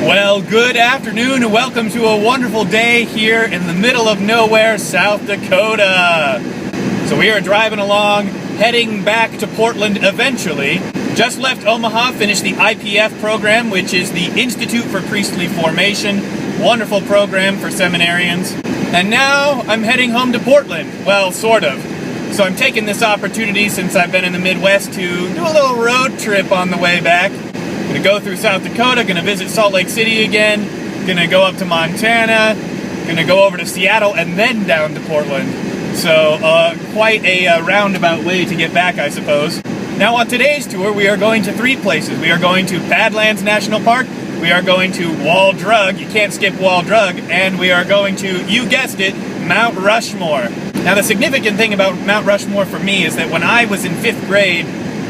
Well, good afternoon and welcome to a wonderful day here in the middle of nowhere, South Dakota. So we are driving along, heading back to Portland eventually. Just left Omaha, finished the IPF program, which is the Institute for Priestly Formation. Wonderful program for seminarians. And now I'm heading home to Portland. Well, sort of. So I'm taking this opportunity since I've been in the Midwest to do a little road trip on the way back. Gonna go through South Dakota, gonna visit Salt Lake City again, gonna go up to Montana, gonna go over to Seattle, and then down to Portland. So quite a roundabout way to get back, I suppose. Now on today's tour, we are going to 3 places. We are going to Badlands National Park, we are going to Wall Drug, you can't skip Wall Drug, and we are going to, you guessed it, Mount Rushmore. Now the significant thing about Mount Rushmore for me is that when I was in 5th grade,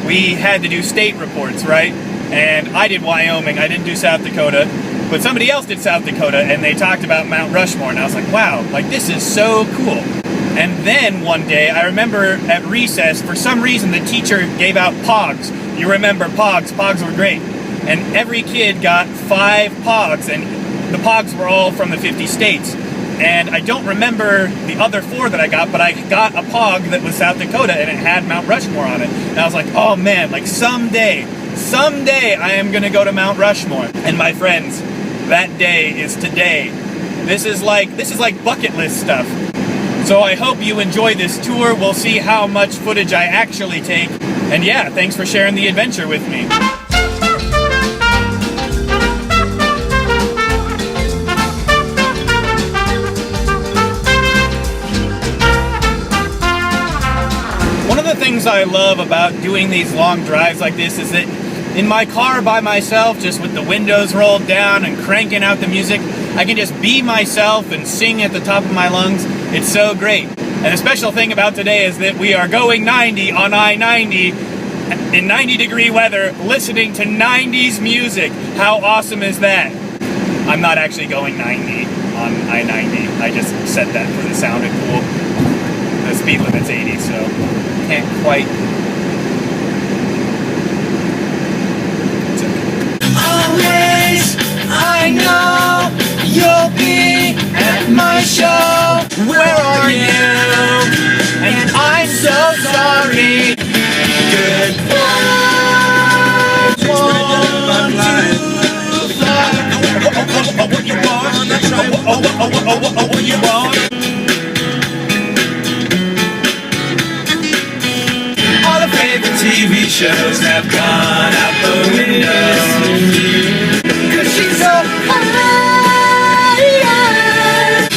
we had to do state reports, right? And I did Wyoming, I didn't do South Dakota, but somebody else did South Dakota, and they talked about Mount Rushmore, and I was like, wow, like this is so cool. And then one day, I remember at recess, for some reason the teacher gave out Pogs. You remember Pogs, Pogs were great. And every kid got 5 Pogs, and the Pogs were all from the 50 states. And I don't remember the other 4 that I got, but I got a Pog that was South Dakota, and it had Mount Rushmore on it. And I was like, oh man, like someday I am gonna go to Mount Rushmore. And my friends, that day is today. This is like bucket list stuff. So I hope you enjoy this tour. We'll see how much footage I actually take. And yeah, thanks for sharing the adventure with me. One of the things I love about doing these long drives like this is that in my car by myself, just with the windows rolled down and cranking out the music, I can just be myself and sing at the top of my lungs. It's so great. And the special thing about today is that we are going 90 on I-90 in 90-degree weather, listening to 90s music. How awesome is that? I'm not actually going 90 on I-90. I just said that because it sounded cool. The speed limit's 80, so can't quite. Always, I know you'll be at my show. Where are you? And I'm so sorry. Goodbye. What you want? All the favorite TV shows have gone out the window. 'Cause she's so high.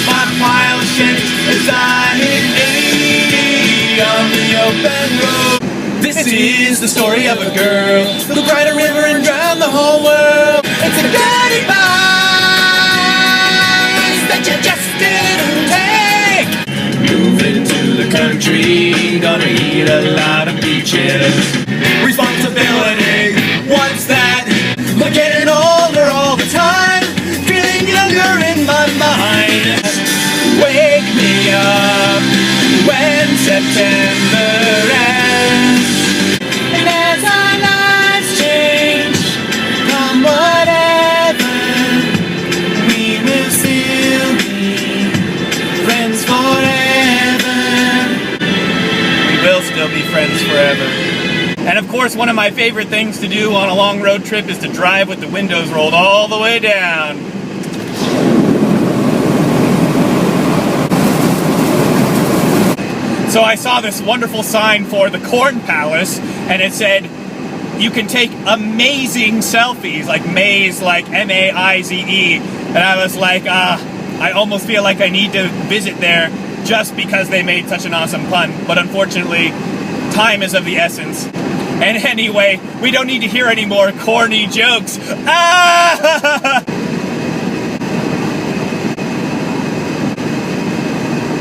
My pile of shit as I hit 80 on the open road. This is the story of a girl who cried a river and drowned the whole world. It's a good advice that you just didn't take. Moving to the country, gonna eat a lot of peaches. Responsibility, what's that? But getting older all the time, feeling younger in my mind. Wake me up when September ends. And as our lives change, come whatever, we will still be friends forever. We will still be friends forever. And of course, one of my favorite things to do on a long road trip is to drive with the windows rolled all the way down. So I saw this wonderful sign for the Corn Palace, and it said, you can take amazing selfies, like maze, like M-A-I-Z-E. And I was like, I almost feel like I need to visit there just because they made such an awesome pun. But unfortunately, time is of the essence. And anyway, we don't need to hear any more corny jokes. Ah!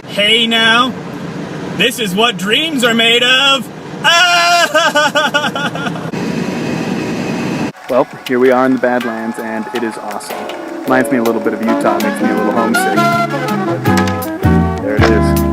Hey now, this is what dreams are made of. Ah! Well, here we are in the Badlands, and it is awesome. Reminds me a little bit of Utah, makes me a little homesick. There it is.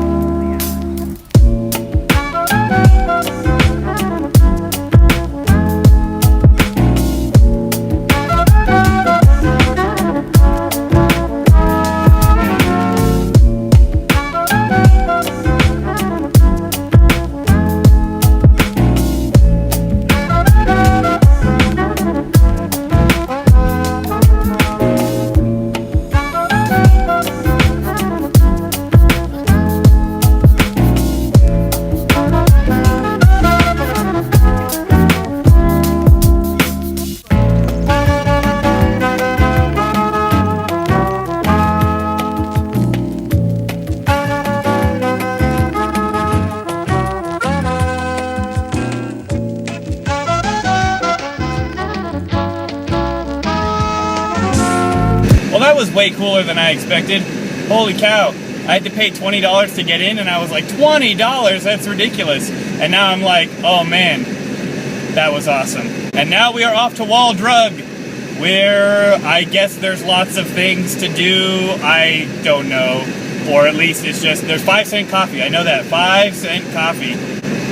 that was way cooler than I expected. Holy cow. I had to pay $20 to get in, and I was like, $20? That's ridiculous. And now I'm like, oh man, that was awesome. And now we are off to Wall Drug, where I guess there's lots of things to do. I don't know. Or at least it's just, there's 5-cent coffee. I know that, 5-cent coffee.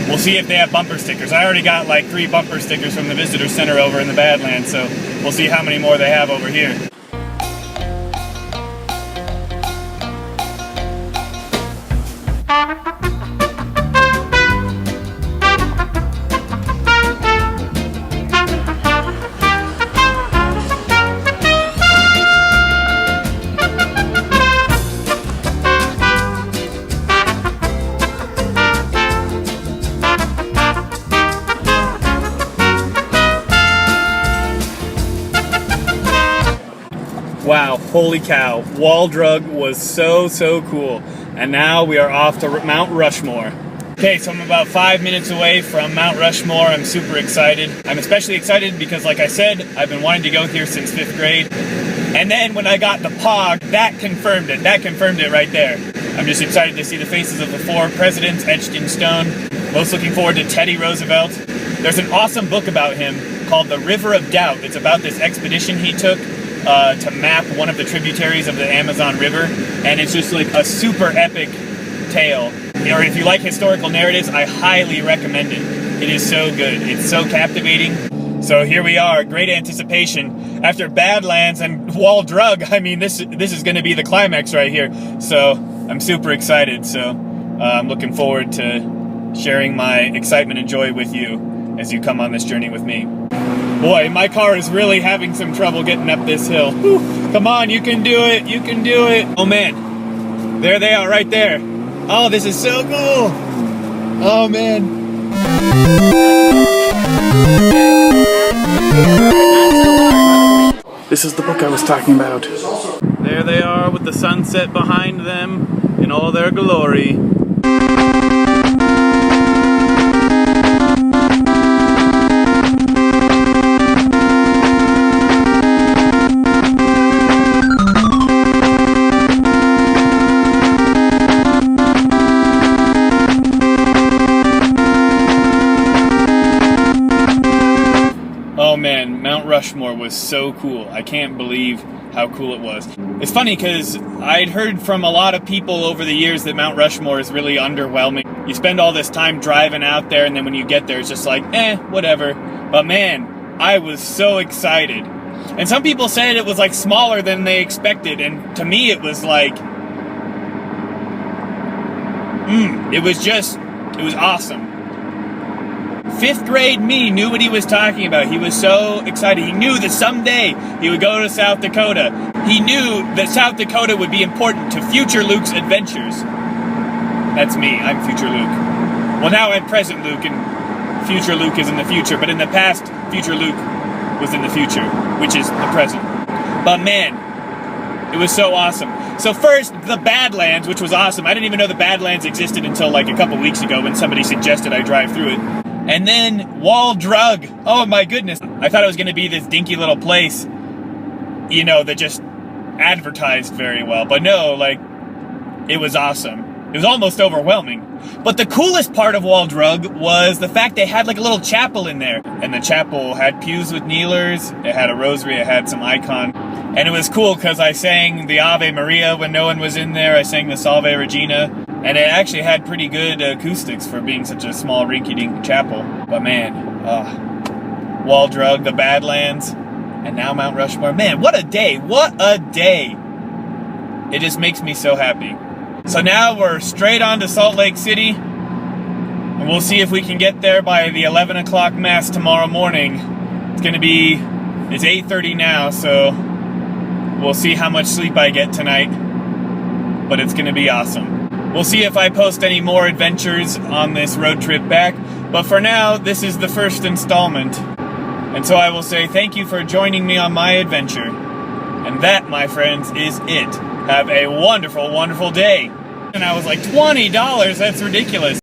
We'll see if they have bumper stickers. I already got like 3 bumper stickers from the visitor center over in the Badlands, so we'll see how many more they have over here. Wow, holy cow. Wall Drug was so cool. And now we are off to Mount Rushmore. Okay, so I'm about 5 minutes away from Mount Rushmore. I'm super excited. I'm especially excited because, like I said, I've been wanting to go here since 5th grade. And then when I got the POG, that confirmed it. That confirmed it right there. I'm just excited to see the faces of the 4 presidents etched in stone. Most looking forward to Teddy Roosevelt. There's an awesome book about him called The River of Doubt. It's about this expedition he took to map one of the tributaries of the Amazon River, and it's just like a super epic tale. Or if you like historical narratives, I highly recommend it. It is so good. It's so captivating. So here we are, great anticipation. After Badlands and Wall Drug, I mean, this is going to be the climax right here. So I'm super excited. So I'm looking forward to sharing my excitement and joy with you as you come on this journey with me. Boy, my car is really having some trouble getting up this hill. Whew. Come on, you can do it, you can do it. Oh man, there they are right there. Oh, this is so cool. Oh man. This is the book I was talking about. There they are with the sunset behind them in all their glory. Oh man, Mount Rushmore was so cool. I can't believe how cool it was. It's funny because I'd heard from a lot of people over the years that Mount Rushmore is really underwhelming. You spend all this time driving out there, and then when you get there, it's just like, whatever. But man, I was so excited. And some people said it was like smaller than they expected, and to me it was like, it was awesome. 5th grade me knew what he was talking about. He was so excited. He knew that someday he would go to South Dakota. He knew that South Dakota would be important to future Luke's adventures. That's me. I'm future Luke. Well, now I'm present Luke, and future Luke is in the future. But in the past, future Luke was in the future, which is the present. But man, it was so awesome. So first, the Badlands, which was awesome. I didn't even know the Badlands existed until like a couple weeks ago when somebody suggested I drive through it. And then Wall Drug. Oh my goodness. I thought it was going to be this dinky little place, you know, that just advertised very well. But no, like, it was awesome. It was almost overwhelming. But the coolest part of Wall Drug was the fact they had like a little chapel in there. And the chapel had pews with kneelers, it had a rosary, it had some icon. And it was cool because I sang the Ave Maria when no one was in there. I sang the Salve Regina. And it actually had pretty good acoustics for being such a small rinky-dink chapel. But man, Wall Drug, the Badlands, and now Mount Rushmore. Man, what a day, what a day. It just makes me so happy. So now we're straight on to Salt Lake City, and we'll see if we can get there by the 11 o'clock mass tomorrow morning. It's 8:30 now, so we'll see how much sleep I get tonight, but it's gonna be awesome. We'll see if I post any more adventures on this road trip back, but for now, this is the first installment. And so I will say thank you for joining me on my adventure. And that, my friends, is it. Have a wonderful, wonderful day. And I was like, $20? That's ridiculous.